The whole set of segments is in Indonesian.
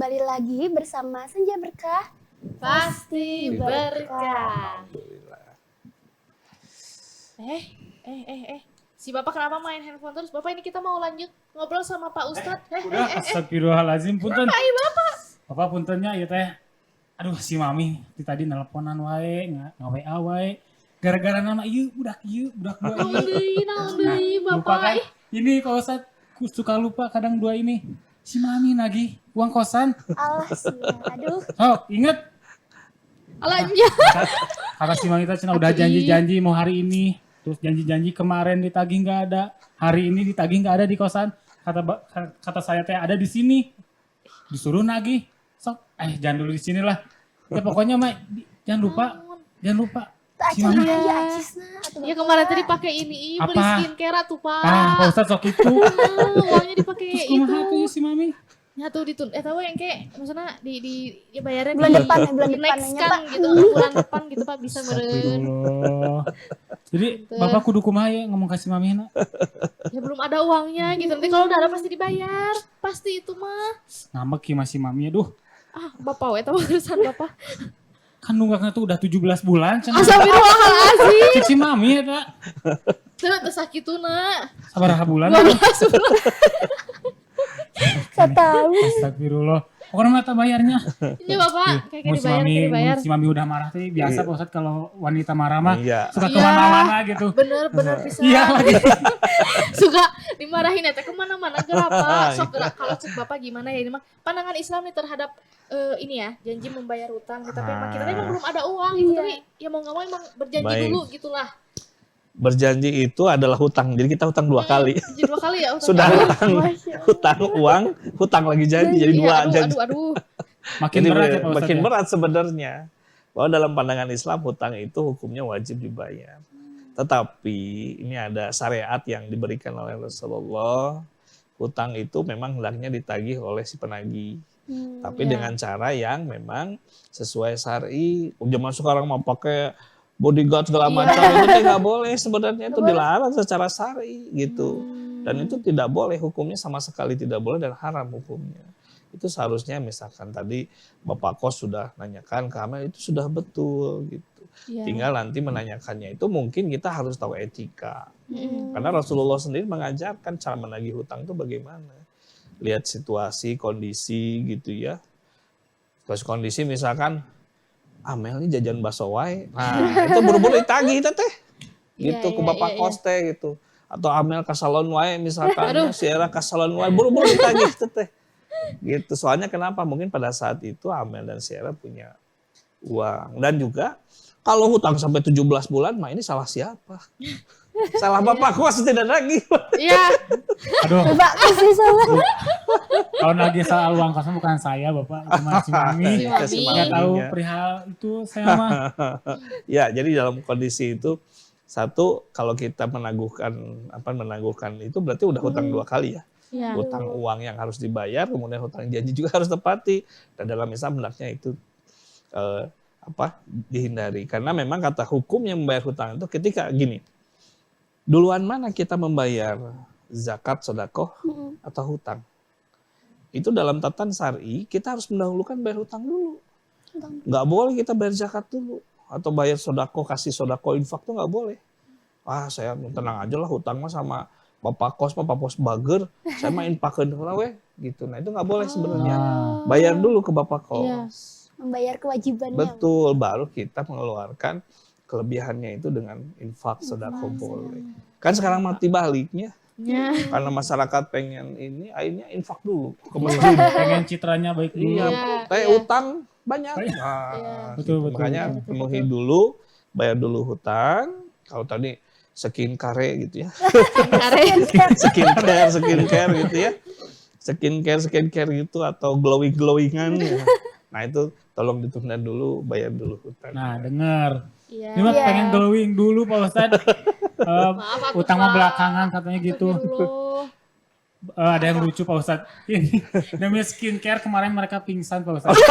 kembali lagi bersama Senja Berkah. Pasti berkah. Alhamdulillah. Si Bapak kenapa main handphone terus? Bapak, ini kita mau lanjut ngobrol sama Pak Ustadz. Udah, astagfirullahaladzim, punten. Bapak, Bapak. Bapak puntennya ya teh. Aduh, si Mami tadi nelponan wae, nge-WA wae. Gara-gara nama ieu budak dua ieu. Naon deui Lupa kan? Bapak. Ini kalau saya suka lupa kadang dua ini. Si Mami nagih uang kosan. Allah sih, aduh. Oh, inget. Alanya. Kata si Mami tadi udah janji-janji mau hari ini. Terus janji-janji kemarin ditagih nggak ada. Hari ini ditagih nggak ada di kosan. Kata saya teh ada di sini. Disuruh nagih. Sok, jangan dulu di sini lah. Ya pokoknya Mai, jangan lupa. Si Acung Mami. aja acisna. Ya kemarin tadi pakai ini beli Apa? skincare tuh Pak. Pak Ustadz sok itu. Uangnya dipakai Terus itu. kumaha tuh si Mami? Ya tuh tahu yang kayak maksudnya ya bayarnya Bulan di depan di next depannya, kan Pak. gitu bulan depan gitu Pak bisa meren. Astagfirullah. Jadi Bapak kudu kumaha ya ngomong kasih Mami na. Ya belum ada uangnya gitu. Nanti kalau udah ada pasti dibayar. Pasti itu mah. Ngambek ya masih Mami. Aduh, Bapak we tahu urusan Bapak. kan nunggaknya tuh udah 17 bulan. Astagfirullahaladzim. Cik si Mami ya tak. Teu sakituna. Sabaraha bulan. 12 bulan. Saya tahu. Astagfirullah. Pokoknya mata bayarnya. Ini Bapak kayak Mau dibayar. si Mami udah marah tuh biasa Pak Ustadz kalau wanita marah mah Iya. suka Iya. kemana-mana gitu. Bener bisa. Iya lagi. Suka dimarahin ya teh kemana-mana gerak Pak. Sok gerak kalau cek Bapak gimana ya ini mah pandangan Islam nih terhadap ini ya janji membayar utang gitu. Tapi emang kita emang belum ada uang gitu. Iya. Tapi ya mau nggak mau emang berjanji Baik. dulu gitulah. Berjanji itu adalah hutang. Jadi kita hutang 2 kali. Jadi 2 kali ya utang. Sudah Aduh, hutang uang, hutang lagi janji. Jadi iya, 2 janji. aduh. Makin Jadi berat ya Pak Ustadz. makin ya? berat sebenarnya. Bahwa dalam pandangan Islam hutang itu hukumnya wajib dibayar. Tetapi ini ada syariat yang diberikan oleh Rasulullah. Hutang itu memang hendaknya ditagih oleh si penagih. Tapi ya. dengan cara yang memang sesuai syar'i. Zaman sekarang mau pakai bodyguard segala macam itu teh nggak boleh sebenarnya, itu dilarang secara syar'i gitu. Dan itu tidak boleh, hukumnya sama sekali tidak boleh dan haram hukumnya. Itu seharusnya misalkan tadi Bapak Kos sudah nanyakan ke Amel itu sudah betul gitu. Iya. Tinggal nanti menanyakannya itu mungkin kita harus tahu etika. Karena Rasulullah sendiri mengajarkan cara menagih hutang itu bagaimana. Lihat situasi, kondisi gitu ya. Pas kondisi misalkan Amel ini jajan bakso wae. Nah, itu buru-buru ditagih itu teh. Gitu Iya, ke iya, Bapak iya, Kos teh gitu. Atau Amel ke salon wae misalkan, Aduh. si Era ke salon wae buru-buru ditagih itu teh. Gitu. Soalnya kenapa? Mungkin pada saat itu Amel dan si Era punya uang. Dan juga kalau hutang sampai 17 bulan, mah ini salah siapa? Salah Bapak Kos tidak lagi. Iya. Aduh, Bapak kasih salah. kalau lagi soal uang kosan bukan saya Bapak, cuma si Mami. Si Mami. Si Nggak tahu Maminya. perihal itu saya mah. Ya, jadi dalam kondisi itu satu kalau kita menangguhkan itu berarti udah hutang 2 kali ya. Iya. Hutang uang yang harus dibayar, kemudian hutang janji juga harus tepati. Dan dalam Islam hendaknya itu dihindari. Karena memang kata hukum yang membayar hutang itu ketika gini. Duluan mana kita membayar zakat, sedekah atau hutang? Itu dalam tatan syar'i kita harus mendahulukan bayar hutang dulu. Nggak boleh kita bayar zakat dulu atau bayar sedekah, kasih sedekah, infak tuh nggak boleh. Wah, saya tenang aja lah hutang mah sama Bapak Kos bager, saya main pakeun heula we gitu. Nah, itu nggak boleh sebenarnya. Bayar dulu ke Bapak Kos. Iya. Membayar kewajibannya. Betul, baru kita mengeluarkan kelebihannya itu dengan infak, sedekah boleh. Kan sekarang mati baliknya. Ya. Karena masyarakat pengen ini, akhirnya infak dulu ke Pengen, masjid. pengen citranya baik dulu. Iya, Iya. utang banyak. Nah, Betul, gitu. betul, Makanya betul. penuhi dulu, bayar dulu hutang. Kalau tadi skincare gitu ya. skincare gitu ya. Skincare gitu atau glowingan ya. Nah, itu tolong ditunda dulu, bayar dulu hutang. Nah, denger. Iya. Ini mah Iya. pengen glowing dulu Pak Ustadz. Maaf, Utang mah Pak. belakangan katanya gitu. Astagfirullah. Ada yang lucu Pak Ustadz. Ini namanya skincare kemarin mereka pingsan Pak Ustadz.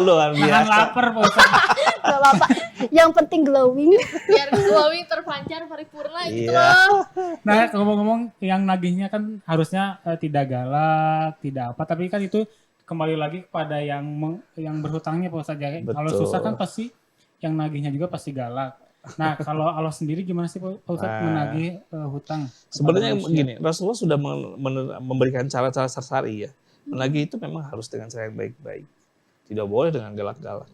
Luar Nahan biasa. lapar Pak Ustadz. Gak apa-apa. Yang penting glowing. Biar glowing terpancar paripurna gitu Iya. loh. Nah ngomong-ngomong yang nagihnya kan harusnya tidak galak, tidak apa. Tapi kan itu kembali lagi kepada yang berhutangnya Pak Ustadz ya. Kalau Betul. susah kan pasti yang nagihnya juga pasti galak. Nah kalau Allah sendiri gimana sih Pak Ustadz menagih hutang? Sebenarnya kepada manusia? begini, Rasulullah sudah memberikan cara-cara syar'i ya. Menagih itu memang harus dengan cara yang baik-baik. Tidak boleh dengan galak-galak.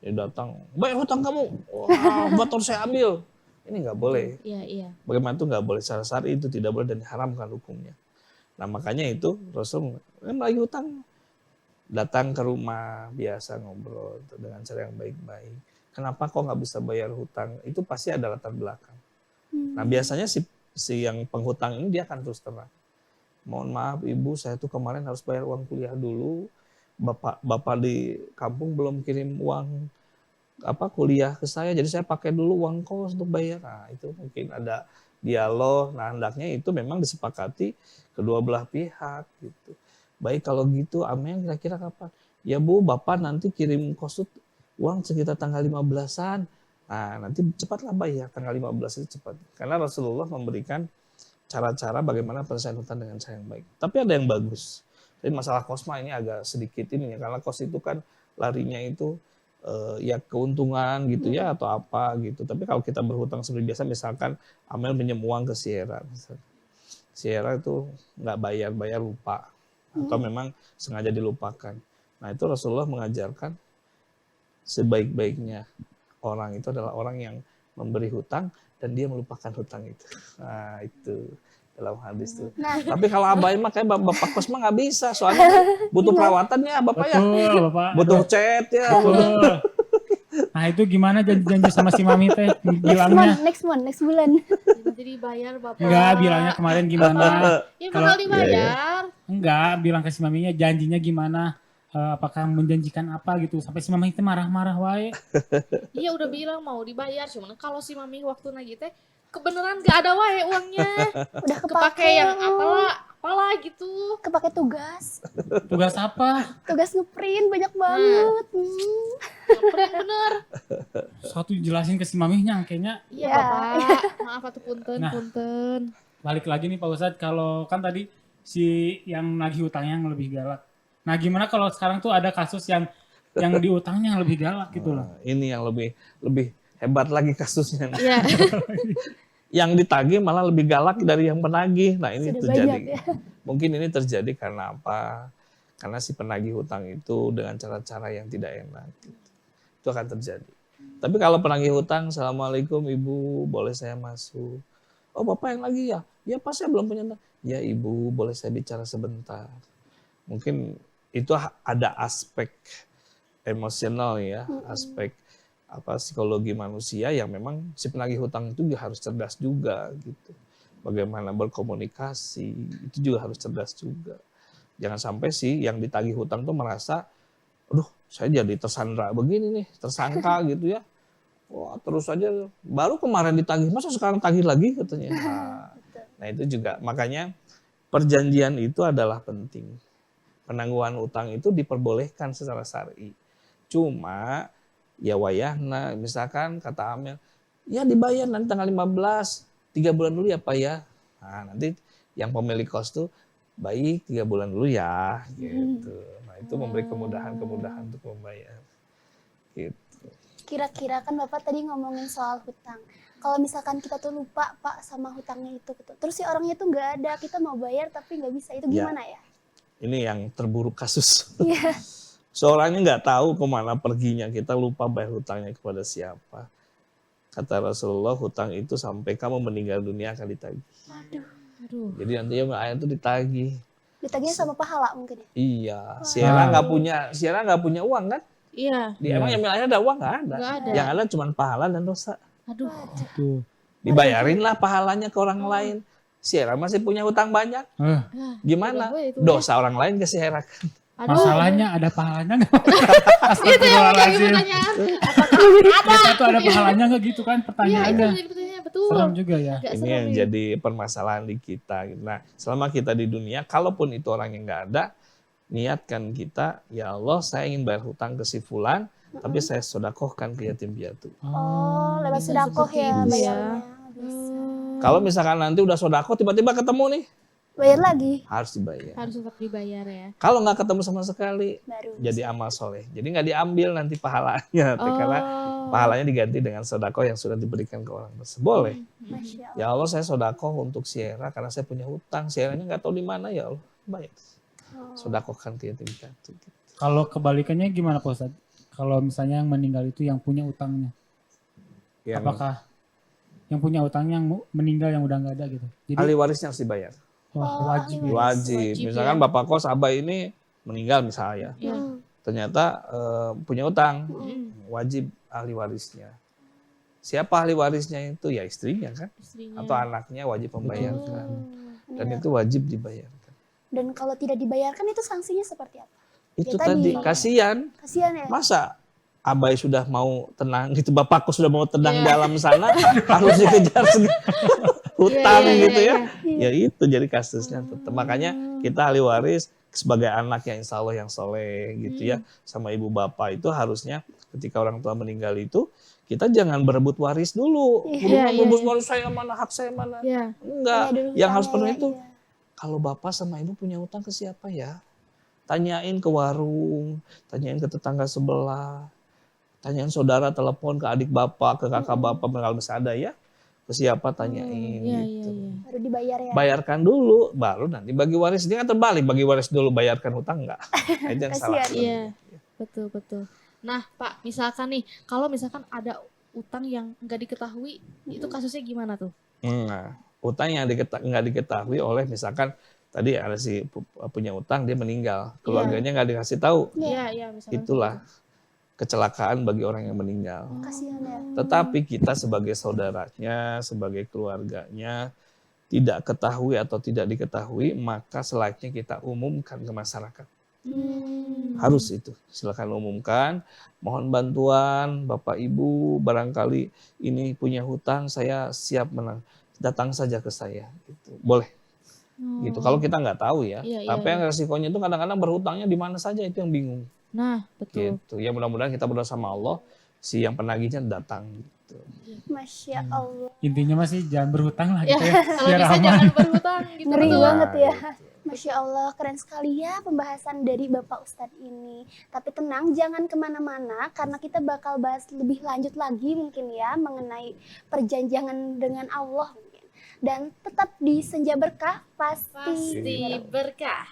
Dia datang, bayar hutang kamu, wah motor saya ambil. Ini nggak boleh. Iya. Bagaimana itu nggak boleh, secara syar'i itu tidak boleh dan diharamkan hukumnya. Nah makanya itu Rasul lagi hutang, datang ke rumah biasa ngobrol dengan cara yang baik-baik. Kenapa kok nggak bisa bayar hutang? Itu pasti ada latar belakang. Nah biasanya si yang penghutang ini dia akan terus terang. Mohon maaf ibu, saya tuh kemarin harus bayar uang kuliah dulu. Bapak di kampung belum kirim uang kuliah ke saya, jadi saya pakai dulu uang kos untuk bayar. Nah itu mungkin ada dialog. Nah hendaknya itu memang disepakati kedua belah pihak gitu. Baik kalau gitu, amin kira-kira kapan? Ya Bu, Bapak nanti kirim kos uang sekitar tanggal 15-an. Nah nanti cepatlah bayar, tanggal 15 itu cepat. Karena Rasulullah memberikan cara-cara bagaimana penyelesaian hutang dengan cara yang baik. Tapi ada yang bagus. Tapi masalah kosma ini agak sedikit ini ya, karena kos itu kan larinya itu ya keuntungan gitu ya atau apa gitu. Tapi kalau kita berhutang seperti biasa, misalkan Amel pinjam uang ke Sierra, Sierra itu nggak bayar lupa atau memang sengaja dilupakan. Nah itu Rasulullah mengajarkan sebaik-baiknya orang itu adalah orang yang memberi hutang dan dia melupakan hutang itu. Nah itu dalam hadis tuh. Nah, Tapi kalau abai mah kayak bapak kos mah nggak bisa, soalnya butuh perawatan ya bapak ya, Betul Bapak. butuh cat ya. Betul. Nah itu gimana janji-janji sama si Mami teh bilangnya? next bulan. Jadi bayar Bapak. Enggak, bilangnya kemarin gimana? Ya Kalau- bakal dibayar. Enggak, bilang ke si Maminya janjinya gimana? Apakah menjanjikan apa gitu? Sampai si Mami teh marah-marah wae. Iya udah bilang mau dibayar, cuman kalau si Mami waktu nagih teh kebenaran gak ada wae uangnya. Udah Kepake kepake yang apalah gitu. Kepake tugas. Tugas apa? Tugas ngeprint banyak banget. Yang bener. Satu jelasin ke si Maminya kayaknya. Iya Ya. Bapak, maaf atuh punten, Nah. punten. Balik lagi nih Pak Ustadz, kalau kan tadi si yang nagih utangnya yang lebih galak. Nah gimana kalau sekarang tuh ada kasus yang diutangnya yang lebih galak gitu loh. Nah, ini yang lebih hebat lagi kasusnya. Iya. Yang ditagih malah lebih galak dari yang penagih. Nah ini Sudah terjadi. banyak ya. Mungkin ini terjadi karena apa? Karena si penagih hutang itu dengan cara-cara yang tidak enak. Gitu. Itu akan terjadi. Tapi kalau penagih hutang, Assalamualaikum Ibu, boleh saya masuk? Oh Bapak yang lagi ya? Ya Pak saya belum punya. Ya Ibu, boleh saya bicara sebentar? Mungkin itu ada aspek emosional ya, aspek psikologi manusia yang memang si penagih hutang itu juga harus cerdas juga gitu. Bagaimana berkomunikasi itu juga harus cerdas juga. Jangan sampai sih yang ditagih hutang tuh merasa, aduh saya jadi tersandra begini nih, tersangka gitu ya. Wah terus aja, baru kemarin ditagih, masa sekarang tagih lagi katanya. Nah itu juga, makanya perjanjian itu adalah penting. Penangguhan utang itu diperbolehkan secara syar'i. Cuma ya wayahna, misalkan kata Amel, ya dibayar nanti tanggal 15, 3 bulan dulu ya Pak ya. Nah nanti yang pemilik kos tuh, baik 3 bulan dulu ya gitu. Nah itu memberi kemudahan-kemudahan untuk membayar. Gitu. Kira-kira kan Bapak tadi ngomongin soal hutang. Kalau misalkan kita tuh lupa Pak sama hutangnya itu gitu. Terus si orangnya tuh nggak ada, kita mau bayar tapi nggak bisa. Itu Ya. gimana ya? Ini yang terburuk kasus. Iya. Seorangnya nggak tahu kemana perginya, kita lupa bayar hutangnya kepada siapa. Kata Rasulullah, hutang itu sampai kamu meninggal dunia akan ditagih. Aduh. Jadi nanti ya ayat itu ditagih. Ditagihnya sama pahala mungkin ya? Iya, Sierra nggak punya uang kan? Iya. Emang yang ayah ada uang nggak ada. Nggak ada. Yang ada cuma pahala dan dosa. Aduh. Tuh. Dibayarin lah pahalanya ke orang lain. Sierra masih punya hutang banyak. Gimana? Udah, itu. Dosa orang lain ke Sierra. Aduh. Masalahnya ada pahalanya nggak? Itu yang menjadi Astagfirullahaladzim. pertanyaan. Kita tuh ada pahalanya nggak gitu kan Iya, itu pertanyaannya. menjadi pertanyaan betul. Serem juga ya. Agak Ini serem yang nih. jadi permasalahan di kita. Nah, selama kita di dunia, kalaupun itu orang yang nggak ada, niatkan kita, ya Allah, saya ingin bayar hutang ke si fulan, tapi saya sodakohkan ke yatim piatu. Oh, lewat bisa sedekah seperti ya itu ya. bayarnya. Bisa. Kalau misalkan nanti udah sodako, tiba-tiba ketemu nih, Bayar lagi harus dibayar. Harus tetap dibayar ya. Kalau nggak ketemu sama sekali, baru. jadi amal soleh. Jadi nggak diambil nanti pahalanya, karena pahalanya diganti dengan sodako yang sudah diberikan ke orang tersebut. Boleh. Masya Allah. Ya Allah, saya sodako untuk Sierra karena saya punya hutang. Sierranya nggak tahu di mana, ya Allah, bayar. Sodakokan ke yatim piatu. Kalau kebalikannya gimana Pak Ustadz? Kalau misalnya yang meninggal itu yang punya utangnya, Yang apakah yang punya utangnya yang meninggal yang udah nggak ada gitu? Jadi ahli warisnya harus dibayar. wajib ya. Wajib. Misalkan ya. bapak kos abah ini meninggal misalnya, Ya. ternyata punya utang, wajib ahli warisnya. Siapa ahli warisnya itu? Ya istrinya kan, Istrinya. atau anaknya wajib membayarkan. Dan Iya. itu wajib dibayarkan. Dan kalau tidak dibayarkan itu sanksinya seperti apa? Itu Ya tadi tadi. kasihan. Kasihan ya. Masa abai sudah mau tenang gitu, bapakku sudah mau tenang di alam sana, harus dikejar hutang gitu ya. Ya itu jadi kasusnya. Tetap. Makanya kita ahli waris sebagai anak yang insya Allah yang soleh gitu ya, sama ibu bapak itu harusnya ketika orang tua meninggal itu kita jangan berebut waris dulu. Berebut waris saya mana, hak saya mana. Iya. Enggak. Tanya dulu Yang harus hutangnya, penuh itu iya. kalau bapak sama ibu punya utang ke siapa ya? Tanyain ke warung, tanyain ke tetangga sebelah, tanyain saudara, telepon ke adik bapak, ke kakak bapak, kalau masih ada ya. Ke siapa tanyain gitu. Baru dibayar ya. Bayarkan dulu, baru nanti bagi waris. Ini kan terbalik, bagi waris dulu, bayarkan hutang enggak. Nah, itu yang salah. Kasihan. Iya. Betul, betul. Nah, Pak, misalkan nih, kalau misalkan ada utang yang nggak diketahui, itu kasusnya gimana tuh? Nah, utang yang nggak diketahui oleh misalkan tadi ada si punya utang, dia meninggal, keluarganya nggak dikasih tahu. Iya, misalkan. Itulah kecelakaan bagi orang yang meninggal. Kasihan ya. Tetapi kita sebagai saudaranya, sebagai keluarganya, tidak ketahui atau tidak diketahui, maka selayaknya kita umumkan ke masyarakat. Harus itu, silakan umumkan. Mohon bantuan Bapak Ibu, barangkali ini punya hutang, saya siap menang. Datang saja ke saya, gitu. Boleh. Gitu. Kalau kita nggak tahu ya, tapi yang resikonya itu kadang-kadang berhutangnya di mana saja, itu yang bingung. Nah, betul. Gitu. Ya mudah-mudahan kita berdoa sama Allah, si yang penagihnya datang. Gitu. Masya Allah. Intinya masih jangan berhutang lah Ya, gitu ya. kalau Biar bisa aman. jangan berhutang gitu. Ngeri betul. banget ya. Masya Allah, keren sekali ya pembahasan dari Bapak Ustadz ini. Tapi tenang, jangan kemana-mana karena kita bakal bahas lebih lanjut lagi mungkin ya mengenai perjanjian dengan Allah mungkin. Dan tetap di Senja Berkah pasti Pasti berkah.